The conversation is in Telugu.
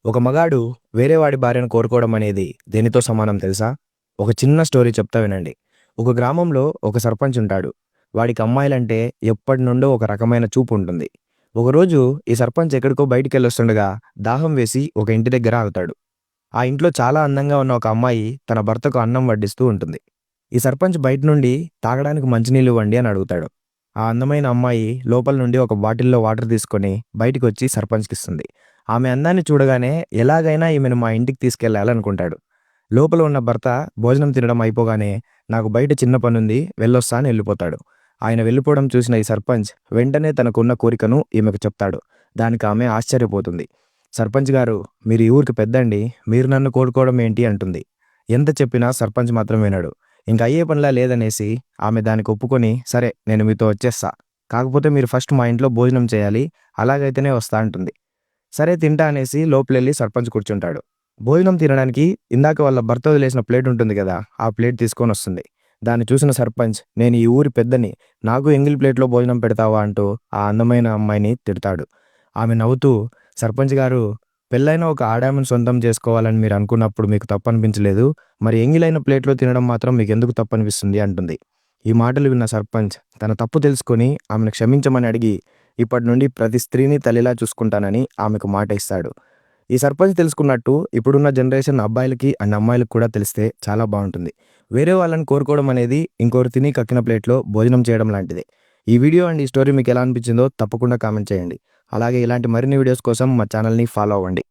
ఒక మగాడు వేరే వాడి భార్యను కోరుకోవడం అనేది దేనితో సమానం తెలుసా? ఒక చిన్న స్టోరీ చెప్తా వినండి. ఒక గ్రామంలో ఒక సర్పంచ్ ఉంటాడు. వాడికి అమ్మాయిలంటే ఎప్పటినుండో ఒక రకమైన చూపు ఉంటుంది. ఒకరోజు ఈ సర్పంచ్ ఎక్కడికో బయటికెళ్ళొస్తుండగా దాహం వేసి ఒక ఇంటి దగ్గర ఆగుతాడు. ఆ ఇంట్లో చాలా అందంగా ఉన్న ఒక అమ్మాయి తన భర్తకు అన్నం వడ్డిస్తూ ఉంటుంది. ఈ సర్పంచ్ బయట నుండి తాగడానికి మంచినీళ్ళు ఇవ్వండి అని అడుగుతాడు. ఆ అందమైన అమ్మాయి లోపల నుండి ఒక బాటిల్‌లో వాటర్ తీసుకొని బయటికొచ్చి సర్పంచ్‌కిస్తుంది. ఆమె అందాన్ని చూడగానే ఎలాగైనా ఈమెను మా ఇంటికి తీసుకెళ్ళాలనుకుంటాడు. లోపల ఉన్న భర్త భోజనం తినడం అయిపోగానే నాకు బయట చిన్న పనుంది వెళ్ళొస్తా అని వెళ్ళిపోతాడు. ఆయన వెళ్ళిపోవడం చూసిన ఈ సర్పంచ్ వెంటనే తనకున్న కోరికను ఈమెకు చెప్తాడు. దానికి ఆమె ఆశ్చర్యపోతుంది. సర్పంచ్ గారు, మీరు ఈ ఊరికి పెద్దండి. మీరు నన్ను కోరుకోవడం ఏంటి అంటుంది. ఎంత చెప్పినా సర్పంచ్ మాత్రం వినడు. ఇంక అయ్యే పనిలా లేదనేసి ఆమె దానికి ఒప్పుకొని, సరే నేను మీతో వచ్చేస్తా. కాకపోతే మీరు ఫస్ట్ మా ఇంట్లో భోజనం చేయాలి. అలాగైతేనే వస్తా అంటుంది. సరే తింటా అనేసి లోపలెళ్ళి సర్పంచ్ కూర్చుంటాడు. భోజనం తినడానికి ఇందాక వాళ్ళ భర్త వదిలేసిన ప్లేట్ ఉంటుంది గదా! ఆ ప్లేట్ తీసుకొనొస్తుంది. దాన్ని చూసిన సర్పంచ్, నేను ఈ ఊరి పెద్దని. నాకు ఎంగిలి ప్లేట్‌లో భోజనం పెడతావా అంటూ ఆ అందమైన అమ్మాయిని తిడతాడు. ఆమె నవ్వుతూ, సర్పంచ్ గారు, పెళ్ళైన ఒక ఆడామెను సొంతం చేసుకోవాలని మీరనుకున్నప్పుడు మీకు తప్పనిపించలేదు. మరి ఎంగిలైన ప్లేట్‌లో తినడం మాత్రం మీకెందుకు తప్పనిపిస్తుంది అంటుంది. ఈ మాటలు విన్న సర్పంచ్ తన తప్పు తెలుసుకొని ఆమెను క్షమించమని అడిగి, ఇప్పటి నుండి ప్రతి స్త్రీని తల్లిలా చూసుకుంటానని ఆమెకు మాట ఇస్తాడు. ఈ సర్పంచ్ తెలుసుకున్నట్టు ఇప్పుడున్న జనరేషన్ అబ్బాయిలకి అండ్ అమ్మాయిలకి కూడా తెలిస్తే చాలా బావుంటుంది. వేరే వాళ్ళని కోరుకోవడం అనేది ఇంకోరు తిని కక్కిన ప్లేట్‌లో భోజనం చేయడం లాంటిదే. ఈ వీడియో అండ్ ఈ స్టోరీ మీకెలా అనిపించిందో తప్పకుండా కామెంట్ చేయండి. అలాగే ఇలాంటి మరిన్ని వీడియోస్ కోసం మా ఛానల్‌ని ఫాలో అవ్వండి.